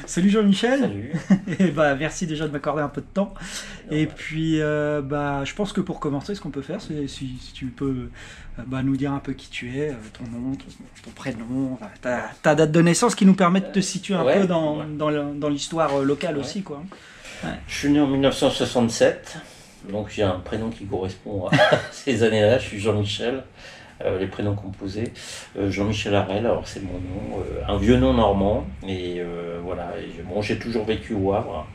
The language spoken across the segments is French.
Salut Jean-Michel. Salut. Et bah, merci déjà de m'accorder un peu de temps. Et Ouais. puis, je pense que pour commencer, ce qu'on peut faire, c'est si tu peux nous dire un peu qui tu es, ton nom, ton prénom, ta date de naissance qui nous permet de te situer un peu Ouais, dans l'histoire locale ouais. aussi, quoi. Ouais. Je suis né en 1967, donc j'ai un prénom qui correspond à ces années-là. Je suis Jean-Michel, les prénoms composés. Jean-Michel Harel, alors c'est mon nom, un vieux nom normand. Et voilà, bon, j'ai toujours vécu au Havre.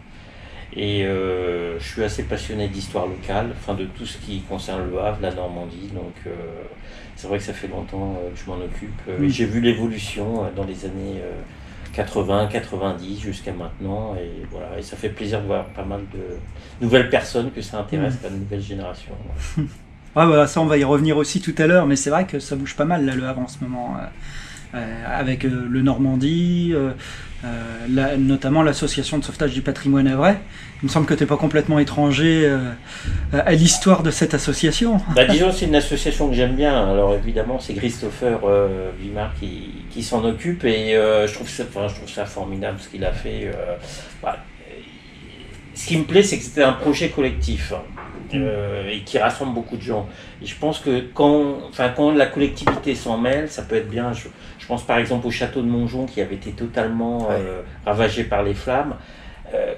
Et je suis assez passionné d'histoire locale, enfin de tout ce qui concerne le Havre, la Normandie. Donc c'est vrai que ça fait longtemps que je m'en occupe. Et Mm. j'ai vu l'évolution dans les années 80, 90 jusqu'à maintenant. Et voilà, et ça fait plaisir de voir pas mal de nouvelles personnes que ça intéresse, Mm. la nouvelle génération. Ouais, bah, ça, on va y revenir aussi tout à l'heure, mais c'est vrai que ça bouge pas mal là, le Havre en ce moment. Avec le Normandie, notamment l'association de sauvetage du patrimoine havrais. Il me semble que tu n'es pas complètement étranger à l'histoire de cette association. Bah, disons, c'est une association que j'aime bien. Alors évidemment, c'est Christopher Wimard qui s'en occupe et je trouve ça formidable ce qu'il a fait. Bah, ce qui me plaît, c'est que c'était un projet collectif et qui rassemble beaucoup de gens. Et je pense que quand la collectivité s'en mêle, ça peut être bien. Je pense par exemple au château de Montjon qui avait été totalement ravagé par les flammes.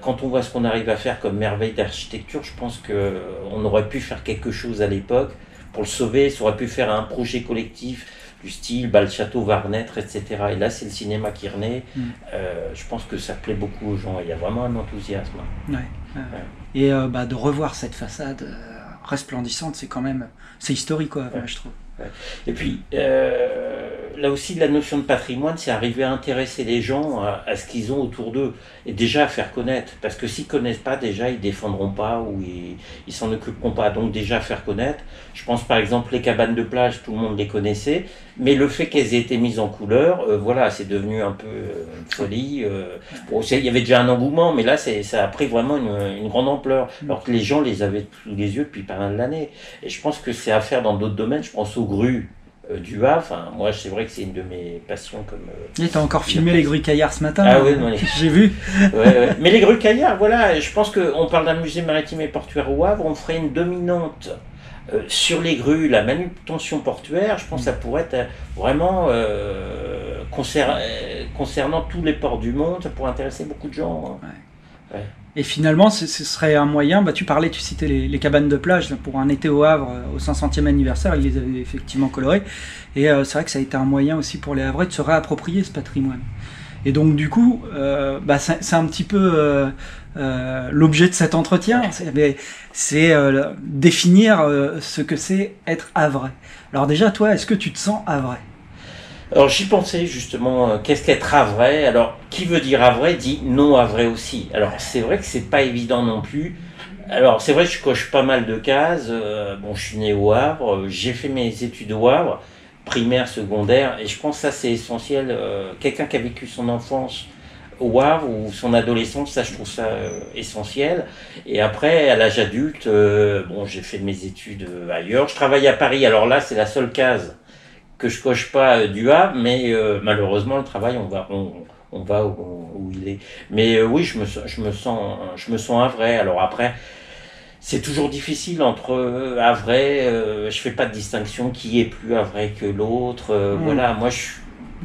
Quand on voit ce qu'on arrive à faire comme merveille d'architecture, je pense qu'on aurait pu faire quelque chose à l'époque pour le sauver. Ça aurait pu faire un projet collectif du style le château va renaître, etc. Et là, c'est le cinéma qui renaît. Je pense que ça plaît beaucoup aux gens. Il y a vraiment un enthousiasme. Ouais. Ouais. Et de revoir cette façade resplendissante, c'est historique, quoi, Ouais. je trouve. Ouais. Et puis, là aussi, la notion de patrimoine, c'est arriver à intéresser les gens à ce qu'ils ont autour d'eux et déjà à faire connaître. Parce que s'ils ne connaissent pas, déjà, ils ne défendront pas ou ils s'en occuperont pas. Donc, déjà, faire connaître. Je pense par exemple, les cabanes de plage, tout le monde les connaissait, mais le fait qu'elles aient été mises en couleur, voilà, c'est devenu un peu une folie. Bon, il y avait déjà un engouement, mais là, ça a pris vraiment une grande ampleur. Alors que les gens les avaient sous les yeux depuis pas mal d'années. Et je pense que c'est à faire dans d'autres domaines. Je pense aux grues du Havre. Enfin, moi, c'est vrai que c'est une de mes passions. Comme Et t'as encore filmé les grues Caillard ce matin. Ah oui, non, J'ai vu. ouais. Mais les grues Caillard, voilà, je pense qu'on parle d'un musée maritime et portuaire au Havre, on ferait une dominante sur les grues, la manutention portuaire. Je pense que ça pourrait être vraiment concernant tous les ports du monde, ça pourrait intéresser beaucoup de gens. Hein. Ouais. Ouais. Et finalement, ce serait un moyen, tu citais les cabanes de plage là, pour un été au Havre, au 500e anniversaire, ils les avaient effectivement colorées. Et c'est vrai que ça a été un moyen aussi pour les Havrais de se réapproprier ce patrimoine. Et donc du coup, c'est un petit peu l'objet de cet entretien, c'est définir ce que c'est être havrais. Alors déjà, toi, est-ce que tu te sens havrais? Alors j'y pensais justement, qu'est-ce qu'être havrais? Alors qui veut dire havrais dit non havrais aussi. Alors c'est vrai que c'est pas évident non plus. Alors c'est vrai que je coche pas mal de cases. Bon, je suis né au Havre, j'ai fait mes études au Havre, primaire, secondaire, et je pense que ça c'est essentiel. Quelqu'un qui a vécu son enfance au Havre ou son adolescence, ça je trouve ça essentiel. Et après, à l'âge adulte, bon, j'ai fait mes études ailleurs. Je travaille à Paris. Alors là, c'est la seule case que je coche pas du Havre, mais malheureusement le travail on va où il est. Mais oui, je me sens havrais. Alors après, c'est toujours difficile entre havrais. Je fais pas de distinction qui est plus havrais que l'autre. Voilà, moi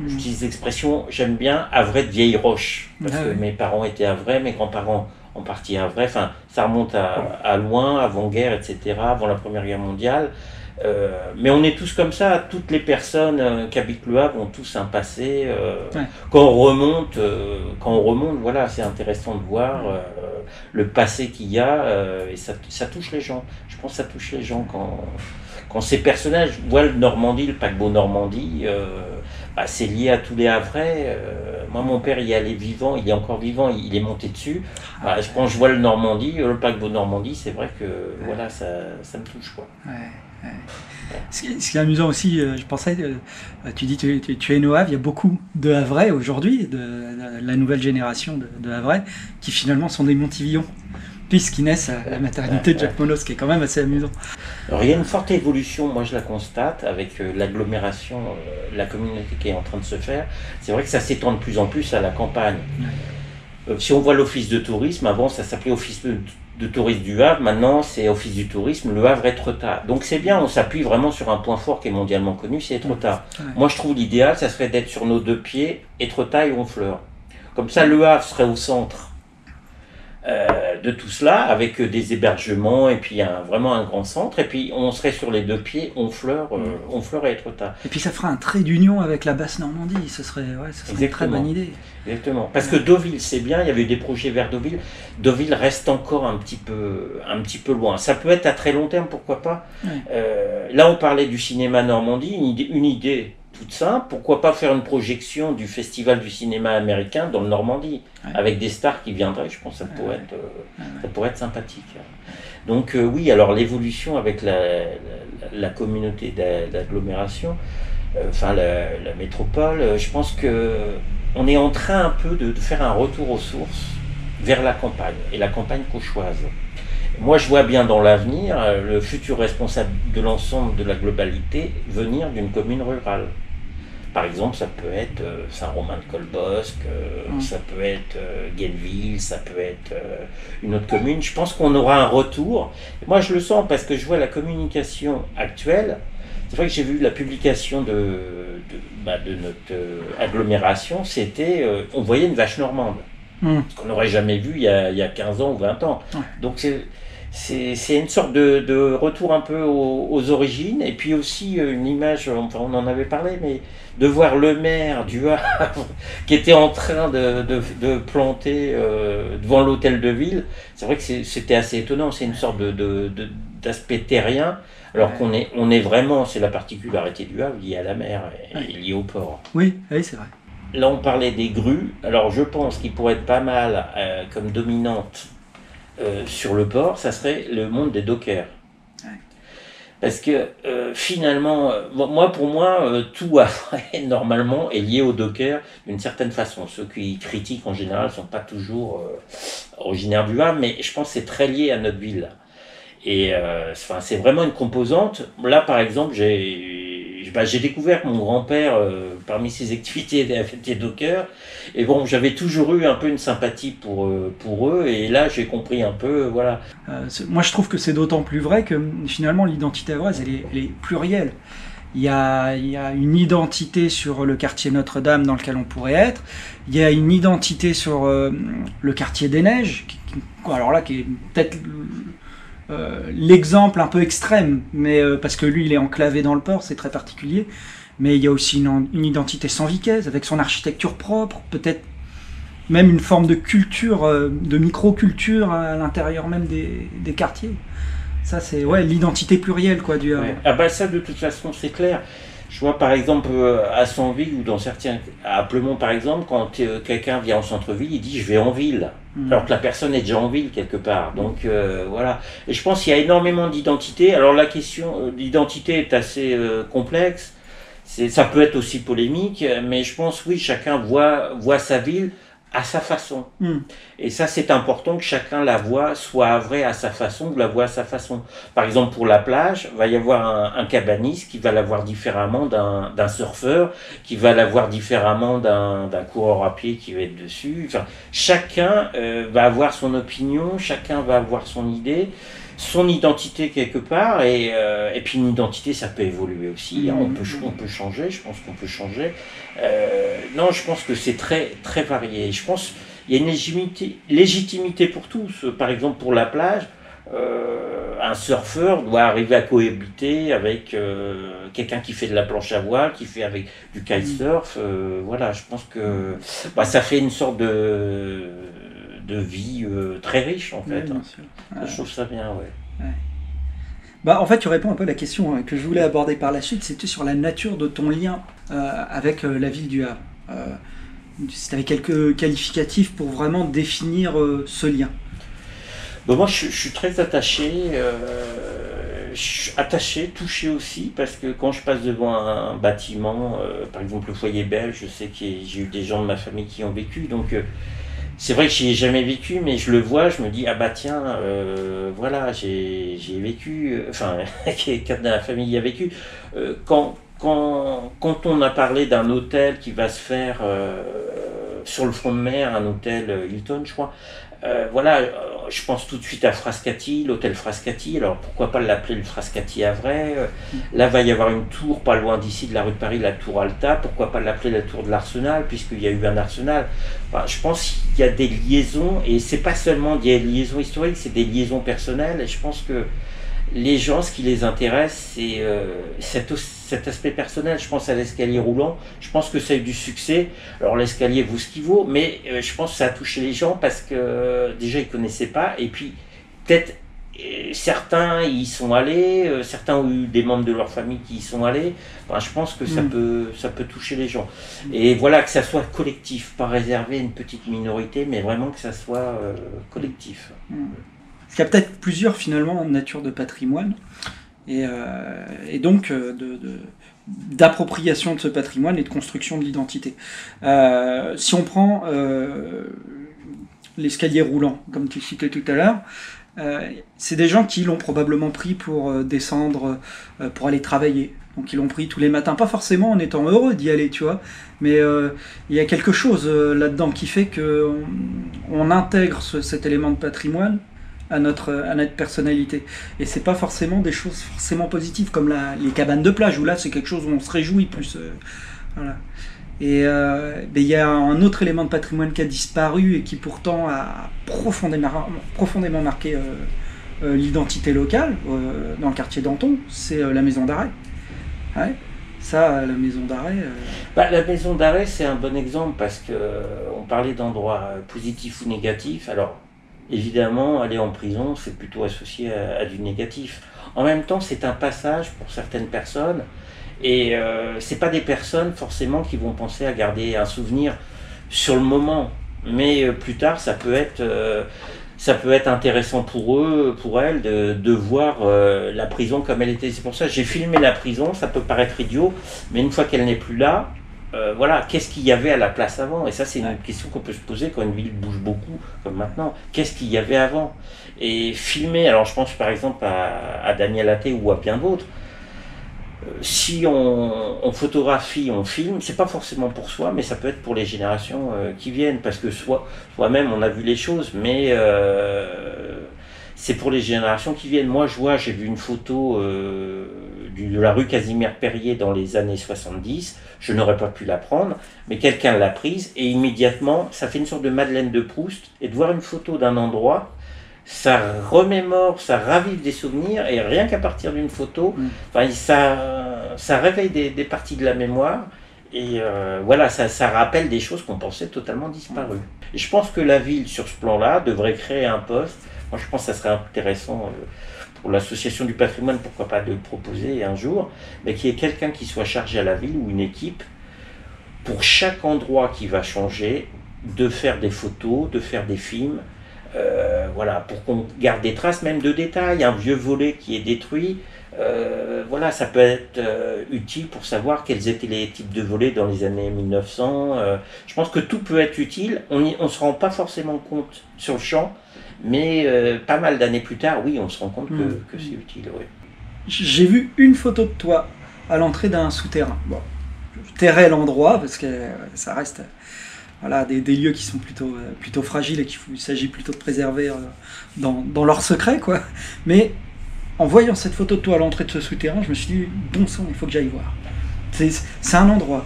j'utilise l'expression, j'aime bien havrais de vieille roche parce que mes parents étaient havrais, mes grands-parents en partie havrais. Enfin, ça remonte à loin, avant-guerre, etc., avant la Première Guerre mondiale. Mais on est tous comme ça, toutes les personnes qui habitent le Havre ont tous un passé. Quand on remonte, voilà, c'est intéressant de voir le passé qu'il y a et ça touche les gens. Je pense que ça touche les gens quand ces personnages voient le Normandie, le paquebot Normandie, c'est lié à tous les Havrais. Moi, mon père, il est encore vivant, il est monté dessus. Quand je vois le Normandie, le paquebot Normandie, c'est vrai que voilà, ça me touche, quoi. Ouais. Ce qui est amusant aussi, je pensais, tu dis tu es né au Havre, il y a beaucoup de Havrais aujourd'hui, de la nouvelle génération de Havrais, qui finalement sont des Montivillons, puisqu'ils naissent à la maternité de Jacques Monod, ce qui est quand même assez amusant. Alors il y a une forte évolution, moi je la constate, avec l'agglomération, la communauté qui est en train de se faire. C'est vrai que ça s'étend de plus en plus à la campagne. Si on voit l'office de tourisme, avant ça s'appelait office de tourisme du Havre, maintenant c'est office du tourisme, le Havre Étretat. Donc c'est bien, on s'appuie vraiment sur un point fort qui est mondialement connu, c'est Étretat. Ouais. Moi je trouve l'idéal, ça serait d'être sur nos 2 pieds, Étretat et Honfleur. Comme ça le Havre serait au centre de tout cela, avec des hébergements et puis vraiment un grand centre, et puis on serait sur les 2 pieds, Honfleur et Étretat. Et puis ça fera un trait d'union avec la basse Normandie, ça serait une très bonne idée. Exactement, parce que Deauville c'est bien, il y avait eu des projets vers Deauville, Deauville reste encore un petit peu loin, ça peut être à très long terme, pourquoi pas. Là on parlait du cinéma Normandie, une idée toute simple, pourquoi pas faire une projection du festival du cinéma américain dans le Normandie, avec des stars qui viendraient, je pense que ça pourrait être sympathique. Donc oui, alors l'évolution avec la communauté d'agglomération, la métropole, je pense que on est en train un peu de faire un retour aux sources vers la campagne, et la campagne cauchoise. Moi, je vois bien dans l'avenir le futur responsable de l'ensemble de la globalité venir d'une commune rurale. Par exemple, ça peut être Saint-Romain-de-Colbosc, ça peut être Guelville, ça peut être une autre commune. Je pense qu'on aura un retour. Et moi, je le sens parce que je vois la communication actuelle. C'est vrai que j'ai vu la publication de notre agglomération, c'était, on voyait une vache normande. Ce qu'on n'aurait jamais vu il y a 15 ans ou 20 ans. Donc c'est une sorte de retour un peu aux origines, et puis aussi une image, enfin on en avait parlé, mais de voir le maire du Havre qui était en train de planter devant l'hôtel de ville. C'est vrai que c'était assez étonnant, c'est une sorte d'aspect terrien, alors qu'on est vraiment, c'est la particularité du Havre liée à la mer et liée au port. Oui, c'est vrai. Là, on parlait des grues. Alors, je pense qu'il pourrait être pas mal comme dominante sur le port, ça serait le monde des dockers. Parce que finalement, pour moi, tout après, normalement, est lié aux dockers d'une certaine façon. Ceux qui critiquent en général ne sont pas toujours originaires du Havre, mais je pense que c'est très lié à notre ville. Et c'est vraiment une composante. Là, par exemple, j'ai découvert que mon grand-père, parmi ses activités, était docker. Et bon, j'avais toujours eu un peu une sympathie pour eux. Et là, j'ai compris un peu, voilà. Moi, je trouve que c'est d'autant plus vrai que finalement, l'identité havraise, elle est plurielle. Il y a une identité sur le quartier Notre-Dame dans lequel on pourrait être. Il y a une identité sur le quartier des Neiges, qui est peut-être l'exemple un peu extrême, mais parce que lui il est enclavé dans le port, c'est très particulier, mais il y a aussi une identité sanvicaise avec son architecture propre, peut-être même une forme de culture, de micro-culture à l'intérieur même des quartiers. Ça c'est l'identité plurielle du Havre. Ah bah ça de toute façon c'est clair. Je vois par exemple à Sanville ou dans certains, à Plemont par exemple, quand quelqu'un vient au centre-ville, il dit je vais en ville, alors que la personne est déjà en ville quelque part. Donc voilà. Et je pense qu'il y a énormément d'identité. Alors la question d'identité est assez complexe. Ça peut être aussi polémique, mais je pense oui, chacun voit sa ville à sa façon. Et ça, c'est important que chacun la voie, soit havrais à sa façon, ou la voie à sa façon. Par exemple, pour la plage, il va y avoir un cabaniste qui va la voir différemment d'un surfeur, qui va la voir différemment d'un coureur à pied qui va être dessus. Enfin, chacun va avoir son opinion, chacun va avoir son idée, son identité quelque part, et puis une identité, ça peut évoluer aussi. On peut changer, je pense qu'on peut changer. Non, je pense que c'est très, très varié. Je pense qu'il y a une légitimité pour tous. Par exemple, pour la plage, un surfeur doit arriver à cohabiter avec quelqu'un qui fait de la planche à voile, qui fait avec du kitesurf. Voilà, je pense que ça fait une sorte de vie très riche, en fait. Bien sûr. Je trouve ça bien, En fait, tu réponds un peu à la question que je voulais aborder par la suite, c'était sur la nature de ton lien avec la ville du Havre. Si tu avais quelques qualificatifs pour vraiment définir ce lien. Moi, je suis très attaché, touché aussi, parce que quand je passe devant un bâtiment, par exemple le foyer belge, je sais que j'ai eu des gens de ma famille qui ont vécu, donc c'est vrai que j'y ai jamais vécu, mais je le vois, je me dis, ah bah tiens, voilà, j'ai vécu, quelqu'un de la famille y a vécu. Quand on a parlé d'un hôtel qui va se faire sur le front de mer, un hôtel Hilton, je crois. Voilà, je pense tout de suite à Frascati, l'hôtel Frascati. Alors pourquoi pas l'appeler le Frascati Havrais. Là, va y avoir une tour pas loin d'ici, de la rue de Paris, la tour Alta. Pourquoi pas l'appeler la tour de l'Arsenal, puisqu'il y a eu un arsenal. Enfin, je pense qu'il y a des liaisons, et c'est pas seulement des liaisons historiques, c'est des liaisons personnelles. Et je pense que les gens, ce qui les intéresse, c'est cet aspect personnel. Je pense à l'escalier roulant, je pense que ça a eu du succès. Alors l'escalier vaut ce qu'il vaut, mais je pense que ça a touché les gens parce que déjà ils ne connaissaient pas, et puis peut-être certains y sont allés, certains ont eu des membres de leur famille qui y sont allés. Enfin, je pense que ça peut toucher les gens. Et voilà, que ça soit collectif, pas réservé à une petite minorité, mais vraiment que ça soit collectif. Il y a peut-être plusieurs finalement natures de patrimoine et donc d'appropriation de ce patrimoine et de construction de l'identité. Si on prend l'escalier roulant, comme tu citais tout à l'heure, c'est des gens qui l'ont probablement pris pour descendre, pour aller travailler. Donc ils l'ont pris tous les matins, pas forcément en étant heureux d'y aller, tu vois, mais il y a quelque chose là-dedans qui fait qu'on intègre cet élément de patrimoine à notre personnalité. Et c'est pas forcément des choses forcément positives, comme les cabanes de plage, où là c'est quelque chose où on se réjouit plus. Voilà. Et il y a un autre élément de patrimoine qui a disparu et qui pourtant a profondément marqué l'identité locale dans le quartier d'Anton, c'est la maison d'arrêt. Ouais. Ça, la maison d'arrêt... La maison d'arrêt, c'est un bon exemple parce qu'on parlait d'endroits positifs ou négatifs. Alors, évidemment, aller en prison, c'est plutôt associé à du négatif. En même temps, c'est un passage pour certaines personnes, et c'est pas des personnes forcément qui vont penser à garder un souvenir sur le moment, mais plus tard, ça peut être intéressant pour eux, pour elles, de voir la prison comme elle était. C'est pour ça que j'ai filmé la prison. Ça peut paraître idiot, mais une fois qu'elle n'est plus là, voilà, qu'est-ce qu'il y avait à la place avant? Et ça, c'est une question qu'on peut se poser quand une ville bouge beaucoup, comme maintenant. Qu'est-ce qu'il y avait avant? Et filmer, alors je pense par exemple à Daniel Athé ou à bien d'autres, si on photographie, on filme, c'est pas forcément pour soi, mais ça peut être pour les générations qui viennent, parce que soi-même on a vu les choses, mais c'est pour les générations qui viennent. Moi, j'ai vu une photo de la rue Casimir-Périer dans les années 70, je n'aurais pas pu la prendre, mais quelqu'un l'a prise, et immédiatement, ça fait une sorte de Madeleine de Proust, et de voir une photo d'un endroit, ça remémore, ça ravive des souvenirs, et rien qu'à partir d'une photo, ça réveille des parties de la mémoire, et voilà, ça rappelle des choses qu'on pensait totalement disparues. Et je pense que la ville, sur ce plan-là, devrait créer un poste. Moi, je pense que ça serait intéressant pour l'association du patrimoine, pourquoi pas de le proposer un jour, mais qu'il y ait quelqu'un qui soit chargé à la ville, ou une équipe, pour chaque endroit qui va changer, de faire des photos, de faire des films, voilà, pour qu'on garde des traces, même de détails. Un vieux volet qui est détruit, voilà, ça peut être utile pour savoir quels étaient les types de volets dans les années 1900. Je pense que tout peut être utile, on ne se rend pas forcément compte sur le champ, mais pas mal d'années plus tard, oui, on se rend compte que c'est utile. Oui. J'ai vu une photo de toi à l'entrée d'un souterrain. Bon, je tairai l'endroit parce que ça reste voilà, des lieux qui sont plutôt fragiles et qu'il s'agit plutôt de préserver dans leur secret, quoi. Mais en voyant cette photo de toi à l'entrée de ce souterrain, je me suis dit, bon sang, il faut que j'aille voir. C'est un endroit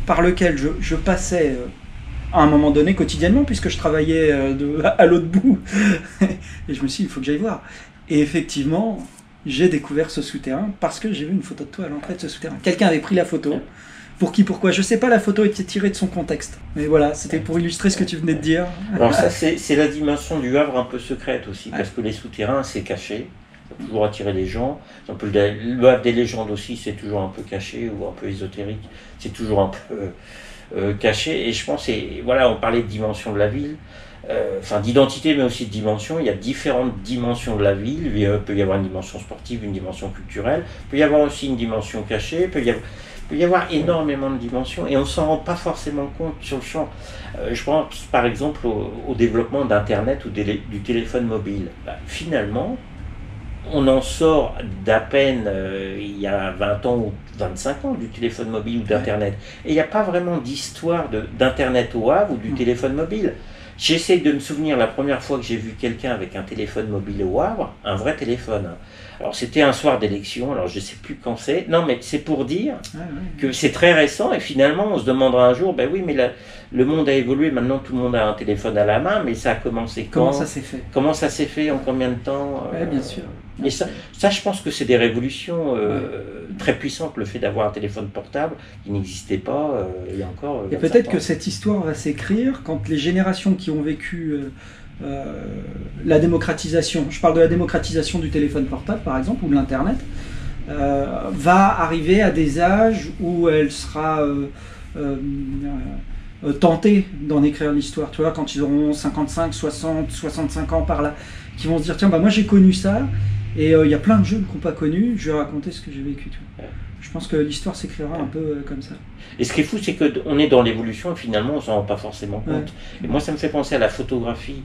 par lequel je passais à un moment donné quotidiennement, puisque je travaillais à l'autre bout. Et je me suis dit, il faut que j'aille voir. Et effectivement, j'ai découvert ce souterrain parce que j'ai vu une photo de toi à l'entrée de ce souterrain. Quelqu'un avait pris la photo. Pour qui, pourquoi? Je sais pas, la photo était tirée de son contexte. Mais voilà, c'était pour illustrer ce que tu venais de dire. Alors ça, c'est la dimension du Havre un peu secrète aussi, parce que les souterrains, c'est caché. Ça peut toujours attirer les gens. Le Havre des légendes aussi, c'est toujours un peu caché ou un peu ésotérique. C'est toujours un peu caché. Et je pense, voilà, on parlait de dimension de la ville, enfin d'identité, mais aussi de dimension. Il y a différentes dimensions de la ville. Il peut y avoir une dimension sportive, une dimension culturelle. Il peut y avoir aussi une dimension cachée. Il peut y avoir énormément de dimensions et on ne s'en rend pas forcément compte sur le champ. Je pense par exemple au développement d'Internet ou du téléphone mobile. Finalement, on en sort d'à peine il y a 20 ans ou 25 ans du téléphone mobile ou d'Internet. Et il n'y a pas vraiment d'histoire d'Internet au Havre ou du téléphone mobile. J'essaie de me souvenir la première fois que j'ai vu quelqu'un avec un téléphone mobile au Havre, un vrai téléphone. Alors c'était un soir d'élection, alors je ne sais plus quand c'est. Non mais c'est pour dire que c'est très récent et finalement on se demandera un jour, ben oui mais le monde a évolué, maintenant tout le monde a un téléphone à la main, mais ça a commencé quand? Comment ça s'est fait? Comment ça s'est fait? En combien de temps? Oui, bien sûr. Et ça, je pense que c'est des révolutions très puissantes, le fait d'avoir un téléphone portable qui n'existait pas il y a encore. Et peut-être que cette histoire va s'écrire quand les générations qui ont vécu la démocratisation, je parle de la démocratisation du téléphone portable par exemple, ou de l'Internet, va arriver à des âges où elle sera tentée d'en écrire l'histoire. Tu vois, quand ils auront 55, 60, 65 ans par là, qui vont se dire, tiens, bah moi j'ai connu ça, et il y a plein de jeunes qui n'ont pas connu, je vais raconter ce que j'ai vécu. Tu vois. Je pense que l'histoire s'écrira un peu comme ça. Et ce qui est fou, c'est qu'on est dans l'évolution et finalement on s'en rend pas forcément compte. Et moi ça me fait penser à la photographie.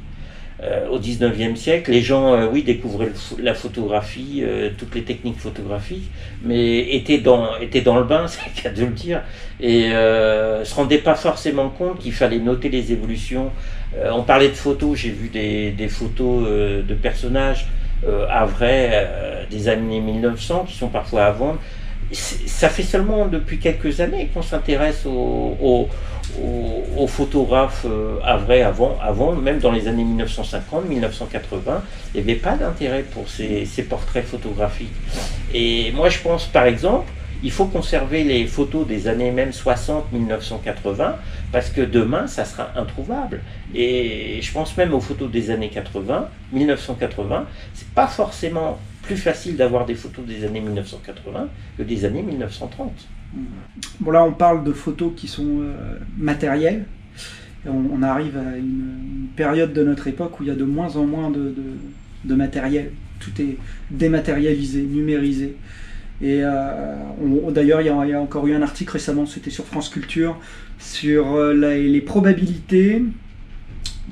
Au 19e siècle, les gens, oui, découvraient la photographie, toutes les techniques photographiques, mais étaient dans le bain, c'est le cas de le dire, et se rendaient pas forcément compte qu'il fallait noter les évolutions. On parlait de photos, j'ai vu des photos de personnages havrais des années 1900 qui sont parfois à vendre. Ça fait seulement depuis quelques années qu'on s'intéresse aux photographes havrais avant, même dans les années 1950, 1980, il n'y avait pas d'intérêt pour ces portraits photographiques. Et moi je pense par exemple, il faut conserver les photos des années même 60, 1980, parce que demain ça sera introuvable. Et je pense même aux photos des années 80, 1980, c'est pas forcément plus facile d'avoir des photos des années 1980 que des années 1930. Bon là on parle de photos qui sont matérielles. On arrive à une période de notre époque où il y a de moins en moins de matériel. Tout est dématérialisé, numérisé. Et d'ailleurs il y a encore eu un article récemment, c'était sur France Culture, sur les probabilités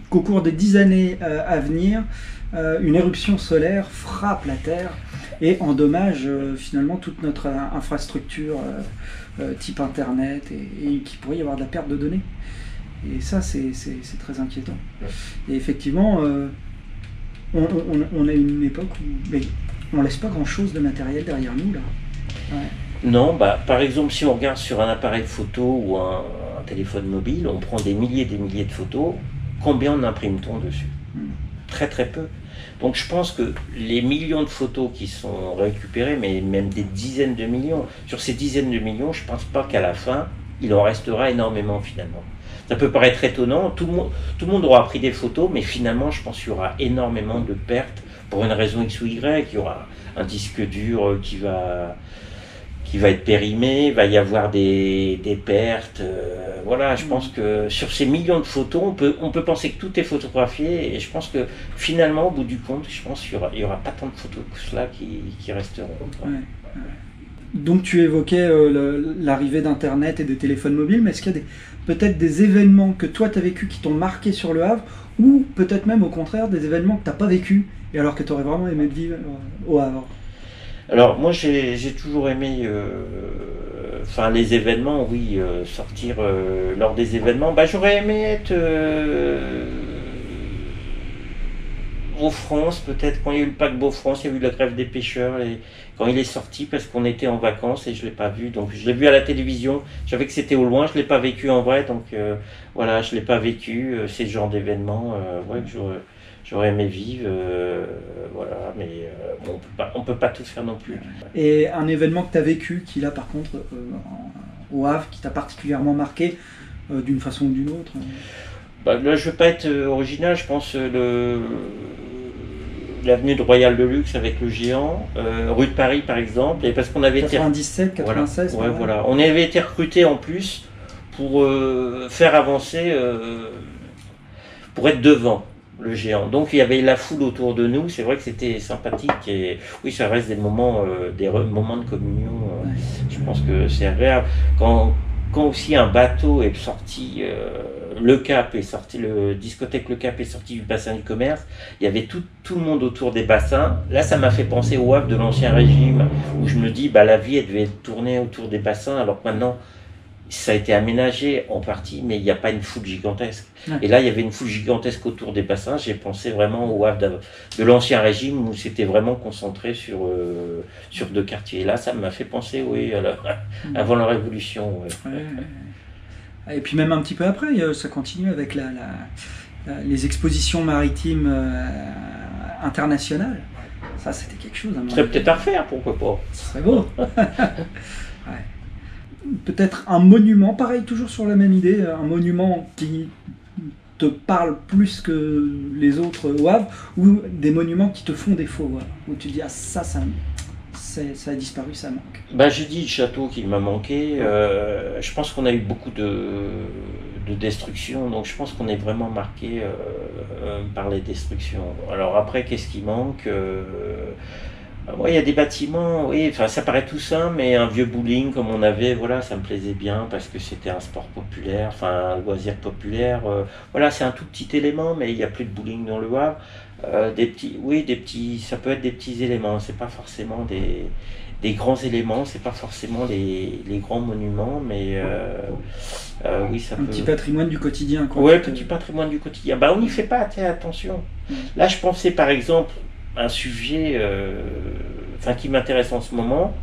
qu'au cours des 10 années à venir, une éruption solaire frappe la Terre et endommage finalement toute notre infrastructure type Internet et qu'il pourrait y avoir de la perte de données. Et ça, c'est très inquiétant. Et effectivement, on a une époque où on ne laisse pas grand-chose de matériel derrière nous, là. Ouais. Non, bah, par exemple, si on regarde sur un appareil photo ou un téléphone mobile, on prend des milliers de photos, combien en imprime-t-on dessus? Très très peu. Donc je pense que les millions de photos qui sont récupérées, mais même des dizaines de millions, sur ces dizaines de millions, je ne pense pas qu'à la fin, il en restera énormément finalement. Ça peut paraître étonnant, tout le monde aura pris des photos, mais finalement je pense qu'il y aura énormément de pertes pour une raison X ou Y, il y aura un disque dur qui va être périmé, il va y avoir des pertes. Voilà, je pense que sur ces millions de photos, on peut penser que tout est photographié et je pense que finalement, au bout du compte, je pense qu'il n'y aura pas tant de photos que cela qui resteront. Ouais. Donc tu évoquais l'arrivée d'Internet et des téléphones mobiles, mais est-ce qu'il y a peut-être des événements que toi tu as vécu qui t'ont marqué sur le Havre, ou peut-être même au contraire des événements que tu n'as pas vécu et alors que tu aurais vraiment aimé vivre au Havre? Alors moi j'ai toujours aimé les événements, oui, sortir lors des événements. Bah, j'aurais aimé être au France, peut-être quand il y a eu le paquebot France, il y a eu la grève des pêcheurs, et quand il est sorti parce qu'on était en vacances et je l'ai pas vu, donc je l'ai vu à la télévision, je savais que c'était au loin, je l'ai pas vécu en vrai, donc voilà, je l'ai pas vécu, c'est ce genre d'événement que j'aurais aimé vivre, voilà, mais bon, on peut pas tout faire non plus. Et un événement que tu as vécu, qui là par contre, au Havre, qui t'a particulièrement marqué, d'une façon ou d'une autre? Bah, là, je ne veux pas être original, je pense l'avenue de Royal de Luxe avec le géant, rue de Paris par exemple, et parce qu'on avait 97, 96. Voilà. On avait été recrutés en plus pour faire avancer, pour être devant le géant. Donc il y avait la foule autour de nous, c'est vrai que c'était sympathique et oui, ça reste des moments de communion. Je pense que c'est agréable. quand aussi un bateau est sorti, le Cap est sorti, le discothèque Le Cap est sorti du bassin du commerce, il y avait tout le monde autour des bassins. Là, ça m'a fait penser au Havre de l'Ancien Régime, où je me dis, bah, la vie, elle devait tourner autour des bassins, alors que maintenant, ça a été aménagé en partie, mais il n'y a pas une foule gigantesque. Ouais. Et là, il y avait une foule gigantesque autour des bassins. J'ai pensé vraiment au Havre de l'Ancien Régime, où c'était vraiment concentré sur 2 quartiers. Et là, ça m'a fait penser, oui, avant la Révolution. Ouais. Ouais. Et puis même un petit peu après, ça continue avec les expositions maritimes internationales. Ça, c'était quelque chose. Ce serait peut-être à refaire, pourquoi pas. Ce serait beau. Ouais. Peut-être un monument, pareil, toujours sur la même idée, un monument qui te parle plus que les autres au Havre, ou des monuments qui te font défaut, voilà, où tu dis, ah ça a disparu, ça manque. Bah, je dis le château qui m'a manqué, je pense qu'on a eu beaucoup de destruction, donc je pense qu'on est vraiment marqué par les destructions. Alors après, qu'est-ce qui manque? Ouais, il y a des bâtiments, oui, enfin ça paraît tout simple, mais un vieux bowling comme on avait, voilà, ça me plaisait bien parce que c'était un sport populaire, enfin un loisir populaire. Voilà, c'est un tout petit élément, mais il n'y a plus de bowling dans le Havre. Ça peut être des petits éléments, c'est pas forcément des grands éléments, c'est pas forcément les grands monuments, mais oui, ça peut. Un petit patrimoine du quotidien, quoi. Ouais, petit patrimoine du quotidien. Bah, on n'y fait pas attention. Là, je pensais par exemple un sujet qui m'intéresse en ce moment,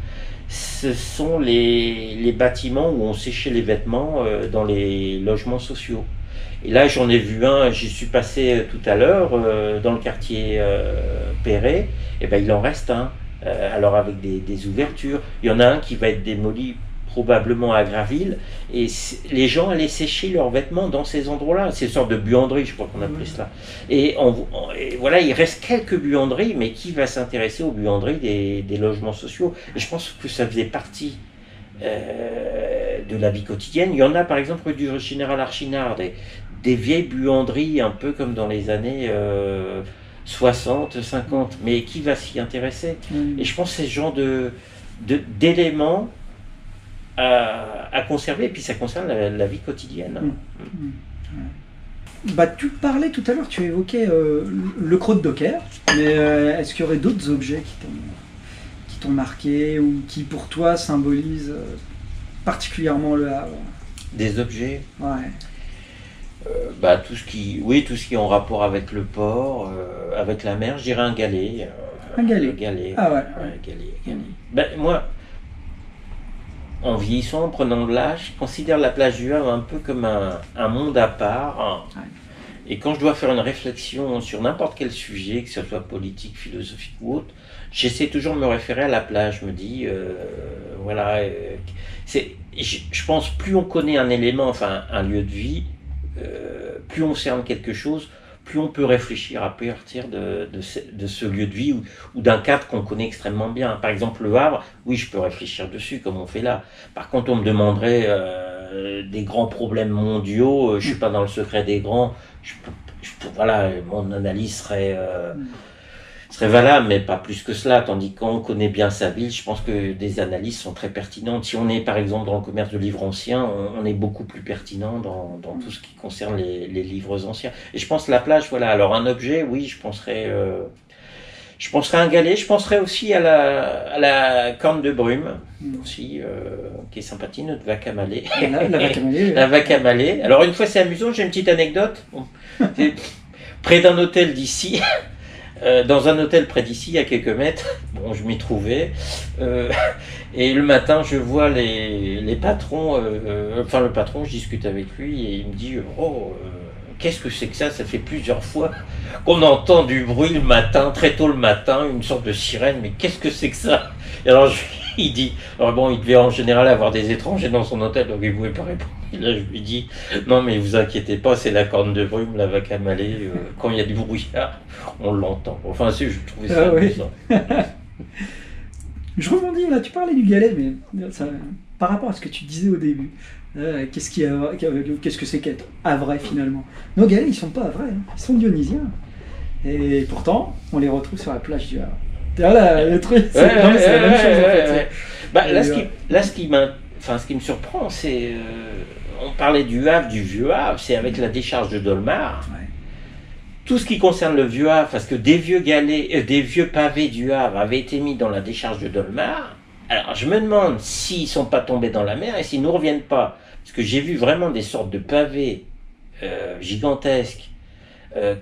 ce sont les bâtiments où on séchait les vêtements dans les logements sociaux. Et là, j'en ai vu un, j'y suis passé tout à l'heure, dans le quartier Perret, et ben il en reste un, alors avec des ouvertures. Il y en a un qui va être démoli probablement à Graville, et les gens allaient sécher leurs vêtements dans ces endroits-là. C'est une sorte de buanderie, je crois qu'on appelait cela. Et voilà, il reste quelques buanderies, mais qui va s'intéresser aux buanderies des logements sociaux? Et je pense que ça faisait partie de la vie quotidienne. Il y en a par exemple rue du Général Archinard, des vieilles buanderies, un peu comme dans les années 60, 50, mais qui va s'y intéresser? Et je pense que c'est ce genre d'éléments à conserver, et puis ça concerne la vie quotidienne. Bah, tu parlais tout à l'heure, tu évoquais le Creux de Docker, mais est-ce qu'il y aurait d'autres objets qui t'ont marqué ou qui pour toi symbolisent particulièrement le Havre? Des objets? Ouais. Tout ce qui est en rapport avec le port, avec la mer, je dirais un galet. Un galet. Galet. Ah ouais. Galet. Ben, moi, en vieillissant, en prenant de l'âge, je considère la plage du Havre un peu comme un monde à part. Ouais. Et quand je dois faire une réflexion sur n'importe quel sujet, que ce soit politique, philosophique ou autre, j'essaie toujours de me référer à la plage. Je me dis, je pense plus on connaît un élément, enfin un lieu de vie, plus on cerne quelque chose, plus on peut réfléchir à partir de ce lieu de vie ou d'un cadre qu'on connaît extrêmement bien. Par exemple, le Havre, oui, je peux réfléchir dessus comme on fait là. Par contre, on me demanderait des grands problèmes mondiaux, je suis pas dans le secret des grands, voilà, mon analyse serait valable, mais pas plus que cela. Tandis que quand on connaît bien sa ville, je pense que des analyses sont très pertinentes. Si on est par exemple dans le commerce de livres anciens, on est beaucoup plus pertinent dans tout ce qui concerne les livres anciens. Et je pense la plage, voilà. Alors un objet, oui, je penserais à un galet. Je penserais aussi à la corne de brume, aussi, qui est sympathique, notre vaque à malais. La vaque à malais. Alors une fois, c'est amusant, j'ai une petite anecdote. Près d'un hôtel d'ici. Dans un hôtel près d'ici, à quelques mètres, bon, je m'y trouvais, et le matin, je vois les patrons, le patron, je discute avec lui, et il me dit, qu'est-ce que c'est que ça? Ça fait plusieurs fois qu'on entend du bruit le matin, très tôt le matin, une sorte de sirène, mais qu'est-ce que c'est que ça? Et alors, il dit, alors bon, il devait en général avoir des étrangers dans son hôtel, donc il ne pouvait pas répondre. Et là, je lui dis, non, mais vous inquiétez pas, c'est la corne de brume, la vaque à malais, quand il y a du brouillard, on l'entend. Enfin, je trouvais ça amusant. Je rebondis, là, tu parlais du galet, mais ça, par rapport à ce que tu disais au début, qu'est-ce que c'est qu'être havrais finalement? Nos galets, ils sont pas havrais, hein, ils sont dionysiens. Et pourtant, on les retrouve sur la plage du Havre. Voilà, le truc, c'est la même chose en fait. Bah, là, ce qui enfin, ce qui me surprend, c'est, on parlait du Havre, du Vieux Havre, c'est avec la décharge de Dolmar. Ouais. Tout ce qui concerne le Vieux Havre, parce que des vieux galets, des vieux pavés du Havre avaient été mis dans la décharge de Dolmar. Alors, je me demande s'ils sont pas tombés dans la mer et s'ils nous reviennent pas, parce que j'ai vu vraiment des sortes de pavés gigantesques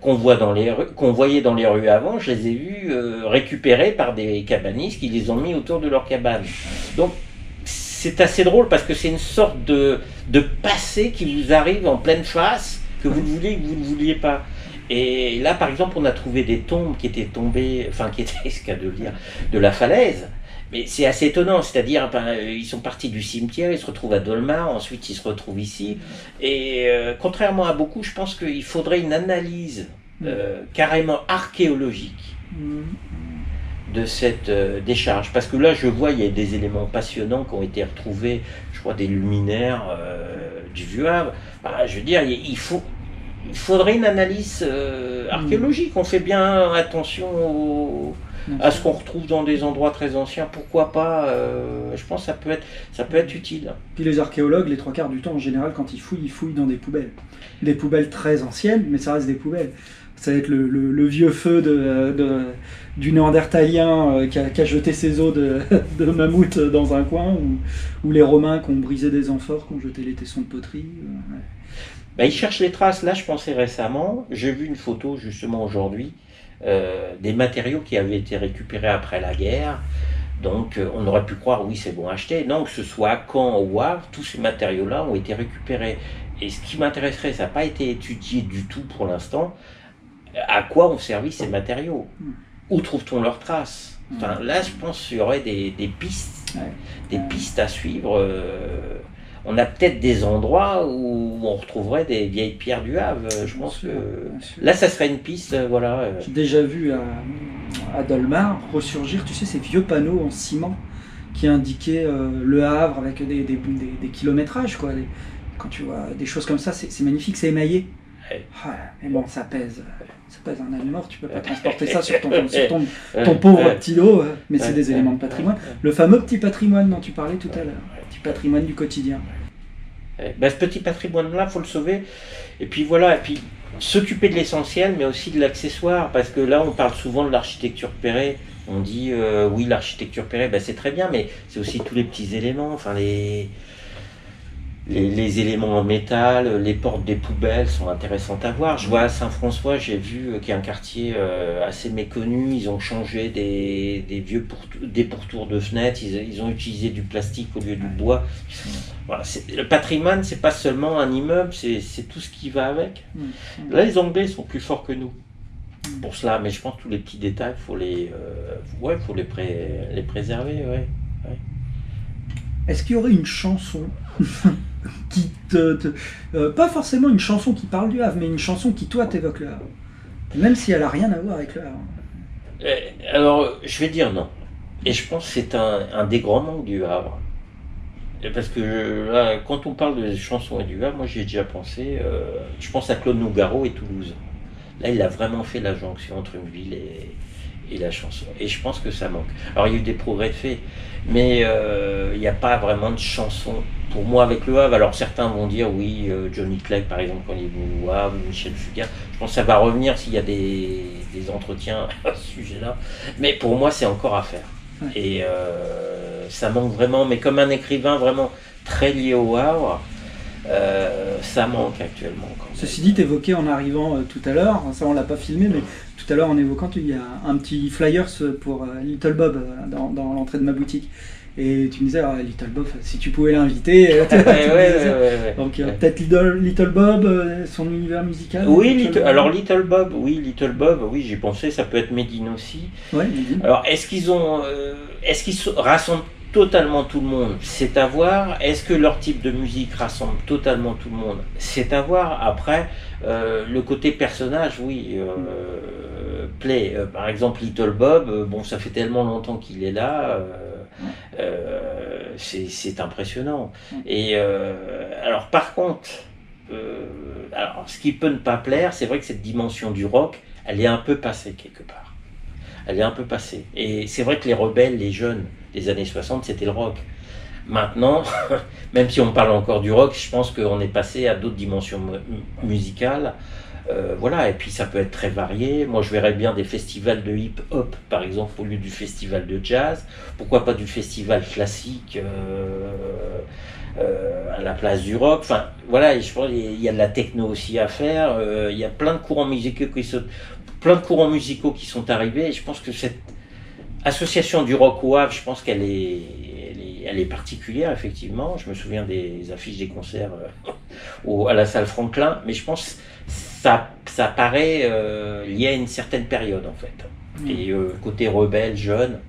qu'on voyait dans les rues avant. Je les ai vus récupérés par des cabanistes qui les ont mis autour de leur cabane. Donc, c'est assez drôle parce que c'est une sorte de passé qui vous arrive en pleine face, que vous le vouliez, que vous ne vouliez pas. Et là, par exemple, on a trouvé des tombes qui étaient tombées, enfin, qui étaient, ce qu'il y a de dire, de la falaise. Mais c'est assez étonnant, c'est-à-dire, ils sont partis du cimetière, ils se retrouvent à Dolmar, ensuite ils se retrouvent ici. Et contrairement à beaucoup, je pense qu'il faudrait une analyse carrément archéologique de cette décharge. Parce que là, je vois, il y a des éléments passionnants qui ont été retrouvés, je crois, des luminaires du Vieux Havre. Je veux dire, il faudrait une analyse archéologique. On fait bien attention à ce qu'on retrouve dans des endroits très anciens. Pourquoi pas je pense que ça peut être utile. Puis les archéologues, les 3 quarts du temps, en général, quand ils fouillent dans des poubelles. Des poubelles très anciennes, mais ça reste des poubelles. Ça va être le vieux feu du néandertalien qui a jeté ses os de mammouth dans un coin, ou les Romains qui ont brisé des amphores, qui ont jeté les tessons de poterie. Ouais. Ils cherchent les traces. Là, je pensais récemment, j'ai vu une photo justement aujourd'hui, des matériaux qui avaient été récupérés après la guerre. Donc on aurait pu croire, oui, c'est bon acheter. Non, que ce soit à Caen ou à Havre, tous ces matériaux-là ont été récupérés. Et ce qui m'intéresserait, ça n'a pas été étudié du tout pour l'instant, à quoi ont servi ces matériaux? Où trouve-t-on leurs traces? Enfin, là, je pense qu'il y aurait des pistes, des pistes à suivre. On a peut-être des endroits où on retrouverait des vieilles pierres du Havre. Je pense que là, ça serait une piste. Voilà. J'ai déjà vu à Dolmar ressurgir, tu sais, ces vieux panneaux en ciment qui indiquaient le Havre avec des kilométrages, quoi. Quand tu vois des choses comme ça, c'est magnifique, c'est émaillé. Ouais. Mais bon, ça pèse un âne mort, tu peux pas transporter ça sur ton pauvre petit lot, mais c'est des éléments de patrimoine. Le fameux petit patrimoine dont tu parlais tout à l'heure, petit patrimoine du quotidien. Ce petit patrimoine-là, il faut le sauver. Et puis voilà, et puis s'occuper de l'essentiel, mais aussi de l'accessoire, parce que là, on parle souvent de l'architecture Perret. On dit, oui, l'architecture Perret, c'est très bien, mais c'est aussi tous les petits éléments, enfin les éléments en métal, les portes des poubelles sont intéressantes à voir. Je vois à Saint-François, j'ai vu qu'il y a un quartier assez méconnu, ils ont changé des pourtours de fenêtres, ils ont utilisé du plastique au lieu du bois. Voilà, le patrimoine, c'est pas seulement un immeuble, c'est tout ce qui va avec. Là, les Anglais sont plus forts que nous pour cela, mais je pense que tous les petits détails, faut les préserver. Ouais. Est-ce qu'il y aurait une chanson qui pas forcément une chanson qui parle du Havre, mais une chanson qui toi t'évoque le Havre, même si elle n'a rien à voir avec le Havre? Alors, je vais dire non. Et je pense que c'est un des grands manques du Havre. Parce que là, quand on parle de chansons et du Havre, moi j'y ai déjà pensé. Je pense à Claude Nougaro et Toulouse. Là, il a vraiment fait la jonction entre une ville et la chanson. Et je pense que ça manque. Alors, il y a eu des progrès faits, mais il n'y a pas vraiment de chanson pour moi avec le Havre. Alors, certains vont dire, oui, Johnny Clegg, par exemple, quand il est venu au Havre, Michel Fugain. Je pense que ça va revenir s'il y a des entretiens à ce sujet-là. Mais pour moi, c'est encore à faire. Et ça manque vraiment, mais comme un écrivain vraiment très lié au Havre, ça manque actuellement. Ceci dit, t'évoquais en arrivant tout à l'heure, ça on l'a pas filmé, mais tout à l'heure en évoquant, il y a un petit flyers pour Little Bob dans l'entrée de ma boutique. Et tu me disais, Little Bob, si tu pouvais l'inviter. Donc peut-être Little Bob, son univers musical. Oui, Little Bob, oui, j'ai pensé, ça peut être Médine aussi. Ouais, Médine. Alors est-ce qu'ils rassemblent totalement tout le monde? C'est à voir. Est-ce que leur type de musique rassemble totalement tout le monde? C'est à voir. Après, le côté personnage, oui, plaît. Par exemple, Little Bob, bon, ça fait tellement longtemps qu'il est là, c'est impressionnant. Et alors, par contre, ce qui peut ne pas plaire, c'est vrai que cette dimension du rock, elle est un peu passée quelque part. Elle est un peu passée. Et c'est vrai que les rebelles, les jeunes des années 60, c'était le rock. Maintenant, même si on parle encore du rock, je pense qu'on est passé à d'autres dimensions musicales. Voilà, et puis ça peut être très varié. Moi, je verrais bien des festivals de hip-hop, par exemple, au lieu du festival de jazz. Pourquoi pas du festival classique à la place du rock. Enfin, voilà, je pense qu'il y a de la techno aussi à faire. Il y a plein de courants musicaux qui sont arrivés. Et je pense que cette association du rock au Havre, je pense qu'elle est particulière, effectivement. Je me souviens des affiches des concerts à la salle Franklin, mais je pense ça paraît lié à une certaine période, en fait. Et côté rebelle, jeune,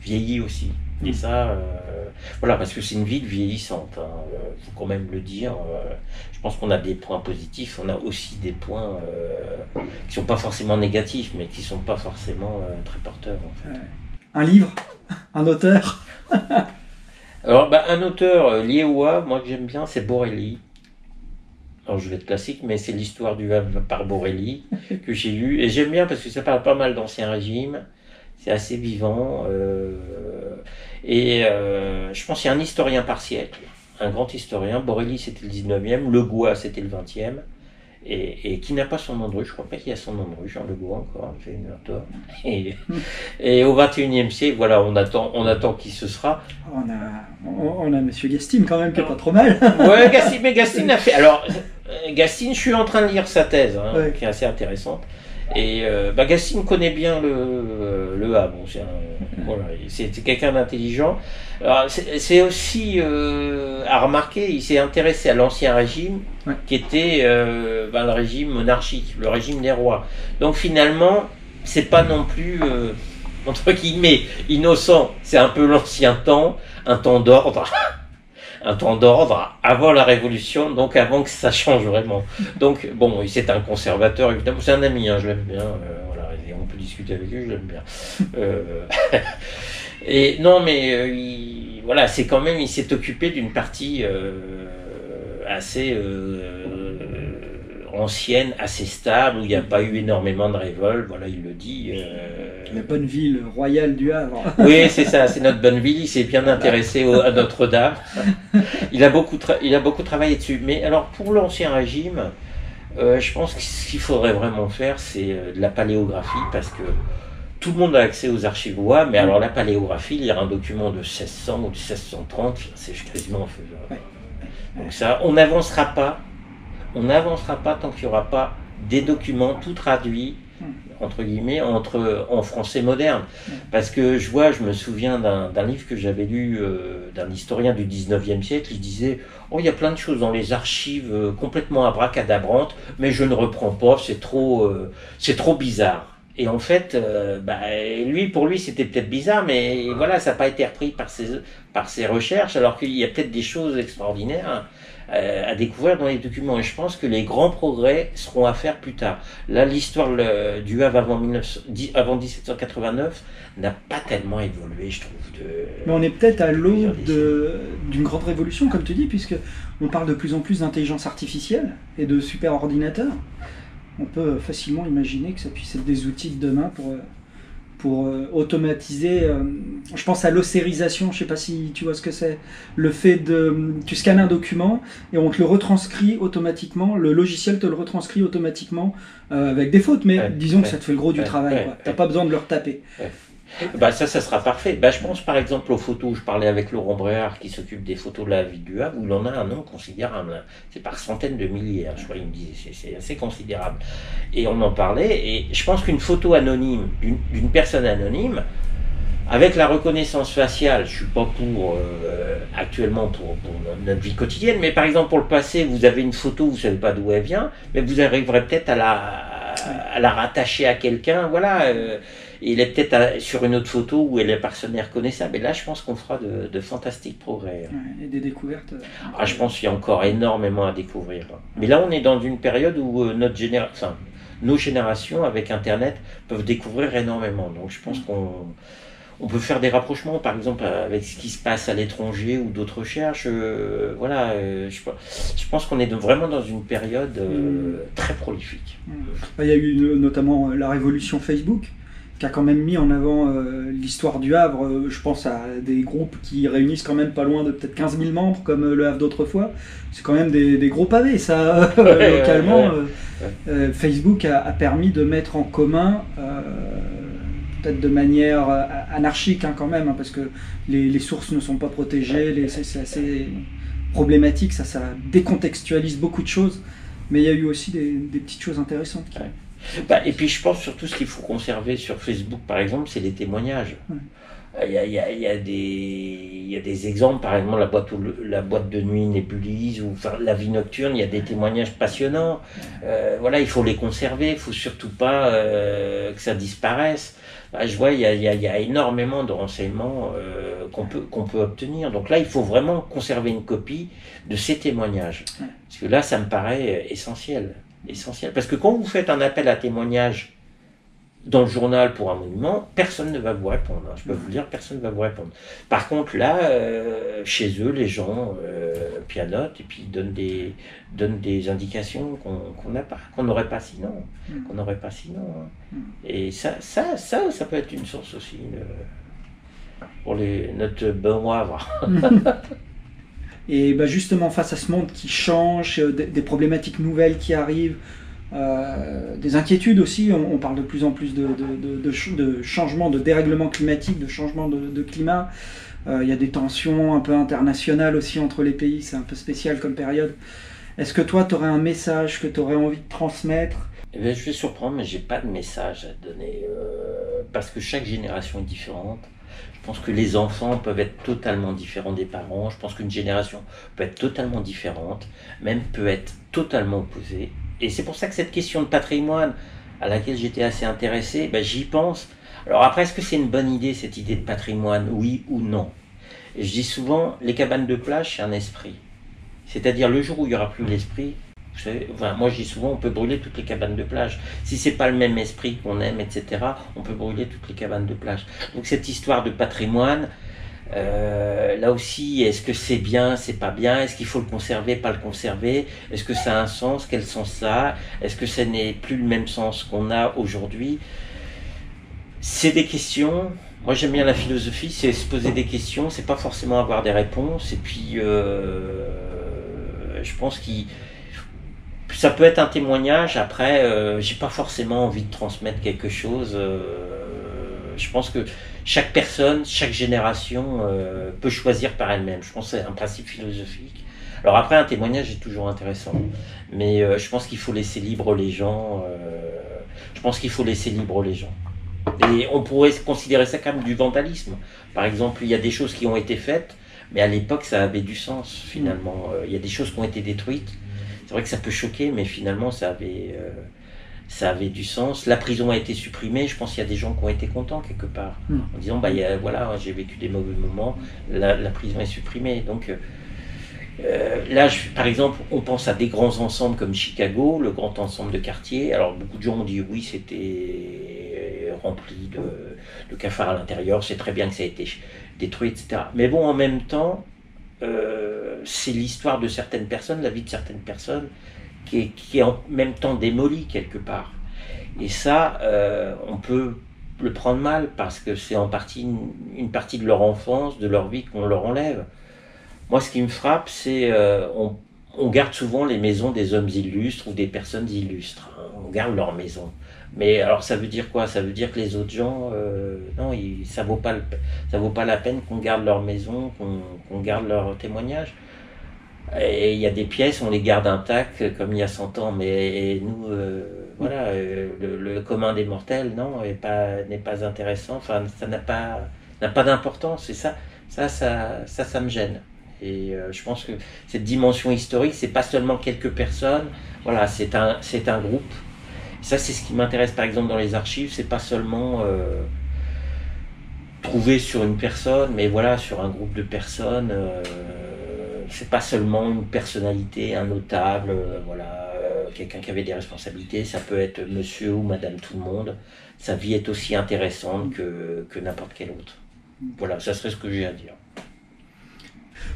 vieilli aussi. Et ça, voilà, parce que c'est une ville vieillissante, faut quand même le dire. Je pense qu'on a des points positifs, on a aussi des points qui sont pas forcément négatifs, mais qui sont pas forcément très porteurs, en fait. Un livre, un auteur. Alors, un auteur lié au Havre, moi que j'aime bien, c'est Borelli. Alors je vais être classique, mais c'est l'histoire du Havre par Borelli que j'ai lu. Et j'aime bien parce que ça parle pas mal d'Ancien Régime. C'est assez vivant. Je pense qu'il y a un historien par siècle, un grand historien. Borelli c'était le 19e, Le Goua c'était le 20e. Et qui n'a pas son nom de rue, je crois pas qu'il y a son nom de rue, Jean Le Goua encore, j'ai une tort. Et au 21e siècle, voilà, on attend qui ce sera. On a Monsieur Gastine quand même, qui est pas trop mal. Ouais, Gastine a fait. Alors, Gastine, je suis en train de lire sa thèse, qui est assez intéressante. Et Gastine connaît bien le Havre. Voilà, c'est quelqu'un d'intelligent. C'est aussi à remarquer, il s'est intéressé à l'Ancien Régime, qui était le régime monarchique, le régime des rois. Donc finalement, c'est pas non plus entre guillemets innocent. C'est un peu l'ancien temps, un temps d'ordre. Un temps d'ordre avant la Révolution, donc avant que ça change vraiment. Donc, bon, c'est un conservateur, évidemment, c'est un ami, je l'aime bien, voilà, et on peut discuter avec lui, je l'aime bien. Et non, mais voilà, c'est quand même, il s'est occupé d'une partie assez ancienne, assez stable, où il n'y a pas eu énormément de révoltes, voilà, il le dit. La bonne ville royale du Havre. Oui, c'est ça, c'est notre bonne ville, il s'est bien intéressé à Notre-Dame. Il a beaucoup travaillé dessus. Mais alors, pour l'Ancien Régime, je pense que ce qu'il faudrait vraiment faire, c'est de la paléographie, parce que tout le monde a accès aux archives WA, mais alors la paléographie, lire un document de 1600 ou de 1630, c'est quasiment faisable. Donc ça, on n'avancera pas tant qu'il n'y aura pas des documents tout traduits, entre guillemets, en français moderne. Parce que je me souviens d'un livre que j'avais lu d'un historien du 19e siècle, il disait « Oh, il y a plein de choses dans les archives complètement abracadabrantes, mais je ne reprends pas, c'est trop bizarre. » Et en fait, pour lui, c'était peut-être bizarre, mais voilà, ça n'a pas été repris par ses recherches, alors qu'il y a peut-être des choses extraordinaires à découvrir dans les documents. Et je pense que les grands progrès seront à faire plus tard. Là, l'histoire du Havre avant 1789 n'a pas tellement évolué, je trouve. Mais on est peut-être à l'aube d'une grande révolution, comme tu dis, puisque on parle de plus en plus d'intelligence artificielle et de super-ordinateurs. On peut facilement imaginer que ça puisse être des outils de demain pour automatiser. Je pense à l'ossérisation, je ne sais pas si tu vois ce que c'est. Le fait tu scannes un document et on te le retranscrit automatiquement, le logiciel te le retranscrit automatiquement avec des fautes, mais disons que ça te fait le gros du travail. Tu n'as pas besoin de le retaper. Ça sera parfait. Je pense par exemple aux photos. Je parlais avec Laurent Bréard qui s'occupe des photos de la ville du Havre, où il en a un nombre considérable. C'est par centaines de milliers. Je crois qu'il me disait c'est assez considérable. Et on en parlait. Et je pense qu'une photo anonyme d'une personne anonyme, avec la reconnaissance faciale, je suis pas pour actuellement pour notre vie quotidienne, mais par exemple pour le passé, vous avez une photo, vous savez pas d'où elle vient, mais vous arriverez peut-être à la rattacher à quelqu'un. Voilà. Il est peut-être sur une autre photo où elle est personne reconnaissable. Et là, je pense qu'on fera de fantastiques progrès. Et des découvertes. Je pense qu'il y a encore énormément à découvrir. Mais là, on est dans une période où nos générations, avec Internet, peuvent découvrir énormément. Donc, je pense qu'on peut faire des rapprochements, par exemple, avec ce qui se passe à l'étranger ou d'autres recherches. Je pense qu'on est vraiment dans une période très prolifique. Il y a eu notamment la révolution Facebook, qui a quand même mis en avant l'histoire du Havre. Je pense à des groupes qui réunissent quand même pas loin de peut-être 15 000 membres, comme le Havre d'autrefois. C'est quand même des gros pavés, ça, localement. Facebook a permis de mettre en commun, peut-être de manière anarchique quand même, parce que les sources ne sont pas protégées, c'est assez problématique, ça décontextualise beaucoup de choses, mais il y a eu aussi des petites choses intéressantes. Et puis je pense surtout ce qu'il faut conserver sur Facebook par exemple, c'est les témoignages. Il y a des exemples, par exemple la boîte de nuit Nébulise ou enfin, la vie nocturne, il y a des témoignages passionnants. Voilà, il faut les conserver, il ne faut surtout pas que ça disparaisse. Je vois, il y a énormément de renseignements qu'on peut obtenir. Donc là, il faut vraiment conserver une copie de ces témoignages. Parce que là, ça me paraît essentiel. Parce que quand vous faites un appel à témoignage dans le journal pour un monument, personne ne va vous répondre. Je peux vous le dire, personne ne va vous répondre. Par contre, là, chez eux, les gens pianotent et puis donnent des indications qu'on n'aurait pas sinon. Et ça peut être une source aussi pour notre bon Havre. Et justement, face à ce monde qui change, des problématiques nouvelles qui arrivent, des inquiétudes aussi, on parle de plus en plus de changement, de dérèglement climatique, de changement de climat. Il y a des tensions un peu internationales aussi entre les pays, c'est un peu spécial comme période. Est-ce que toi, tu aurais un message que tu aurais envie de transmettre? Je vais surprendre, mais j'ai pas de message à donner, parce que chaque génération est différente. Je pense que les enfants peuvent être totalement différents des parents. Je pense qu'une génération peut être totalement différente, même peut être totalement opposée. Et c'est pour ça que cette question de patrimoine, à laquelle j'étais assez intéressé, j'y pense. Alors après, est-ce que c'est une bonne idée, cette idée de patrimoine, oui ou non? Et je dis souvent, les cabanes de plage, c'est un esprit. C'est-à-dire, le jour où il n'y aura plus l'esprit, vous savez, moi je dis souvent, on peut brûler toutes les cabanes de plage. Si c'est pas le même esprit qu'on aime, etc., on peut brûler toutes les cabanes de plage. Donc cette histoire de patrimoine, là aussi, est-ce que c'est bien, c'est pas bien? Est-ce qu'il faut le conserver, pas le conserver? Est-ce que ça a un sens? Quel sens ça a? Est-ce que ça n'est plus le même sens qu'on a aujourd'hui? C'est des questions. Moi j'aime bien la philosophie, c'est se poser des questions, c'est pas forcément avoir des réponses. Et puis je pense que ça peut être un témoignage. Après, j'ai pas forcément envie de transmettre quelque chose. Je pense que chaque personne, chaque génération peut choisir par elle-même. Je pense que c'est un principe philosophique. Alors après, un témoignage est toujours intéressant, mais je pense qu'il faut laisser libre les gens. Et on pourrait considérer ça comme du vandalisme. Par exemple, il y a des choses qui ont été faites, mais à l'époque, ça avait du sens, finalement. Il y a des choses qui ont été détruites. C'est vrai que ça peut choquer, mais finalement, ça avait du sens. La prison a été supprimée. Je pense qu'il y a des gens qui ont été contents, quelque part, en disant, voilà, j'ai vécu des mauvais moments, la prison est supprimée. Donc, là, par exemple, on pense à des grands ensembles comme Chicago, le grand ensemble de quartier. Alors, beaucoup de gens ont dit, oui, c'était rempli de cafards à l'intérieur, c'est très bien que ça a été détruit, etc. Mais bon, en même temps, c'est l'histoire de certaines personnes, la vie de certaines personnes, qui est en même temps démolie quelque part. Et ça, on peut le prendre mal, parce que c'est en partie une partie de leur enfance, de leur vie qu'on leur enlève. Moi, ce qui me frappe, c'est on garde souvent les maisons des hommes illustres ou des personnes illustres. On garde leurs maisons. Mais alors, ça veut dire quoi? Ça veut dire que les autres gens, non, ça vaut pas la peine qu'on garde leur maison, qu'on garde leur témoignage. Et il y a des pièces, on les garde intactes comme il y a 100 ans, mais nous, voilà, le commun des mortels, non, n'est pas intéressant. Enfin, ça n'a pas d'importance. Et ça me gêne. Et je pense que cette dimension historique, c'est pas seulement quelques personnes. Voilà, c'est un groupe. Ça, c'est ce qui m'intéresse, par exemple, dans les archives. C'est pas seulement trouver sur une personne, mais voilà, sur un groupe de personnes. C'est pas seulement une personnalité, un notable, quelqu'un qui avait des responsabilités. Ça peut être monsieur ou madame tout le monde. Sa vie est aussi intéressante que n'importe quelle autre. Voilà, ça serait ce que j'ai à dire.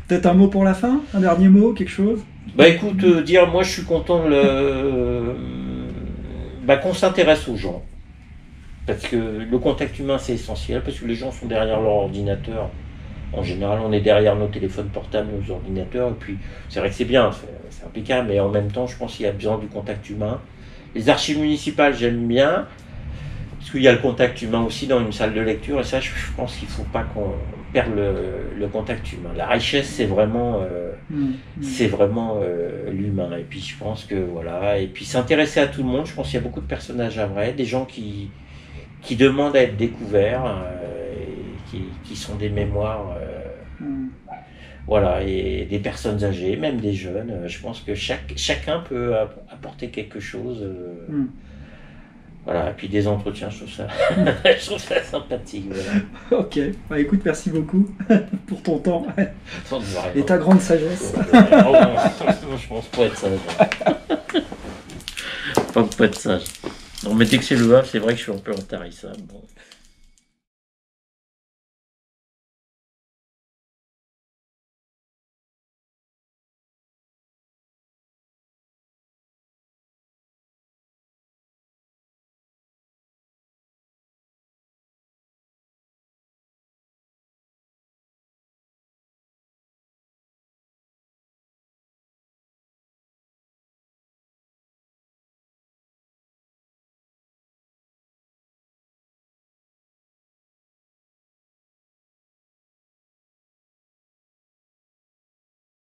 Peut-être un mot pour la fin? Un dernier mot, quelque chose? Écoute, moi je suis content qu'on s'intéresse aux gens. Parce que le contact humain, c'est essentiel, parce que les gens sont derrière leur ordinateur. En général, on est derrière nos téléphones portables, nos ordinateurs, et puis c'est vrai que c'est bien, c'est impeccable, mais en même temps, je pense qu'il y a besoin du contact humain. Les archives municipales, j'aime bien, parce qu'il y a le contact humain aussi dans une salle de lecture, et ça, je pense qu'il ne faut pas qu'on perde le contact humain. La richesse, c'est vraiment, l'humain, et puis je pense que voilà, et puis s'intéresser à tout le monde, je pense qu'il y a beaucoup de personnages à vrai, des gens qui demandent à être découverts, et qui sont des mémoires, voilà, et des personnes âgées, même des jeunes. Je pense que chacun peut apporter quelque chose. Voilà, et puis des entretiens, je trouve ça sympathique. Voilà. Ok, bah écoute, merci beaucoup pour ton temps Sans devoir et ta grande sagesse. Je pense pas être sage. Pas être sage. Non, mais dès que c'est le Havre, c'est vrai que je suis un peu intarissable. Bon.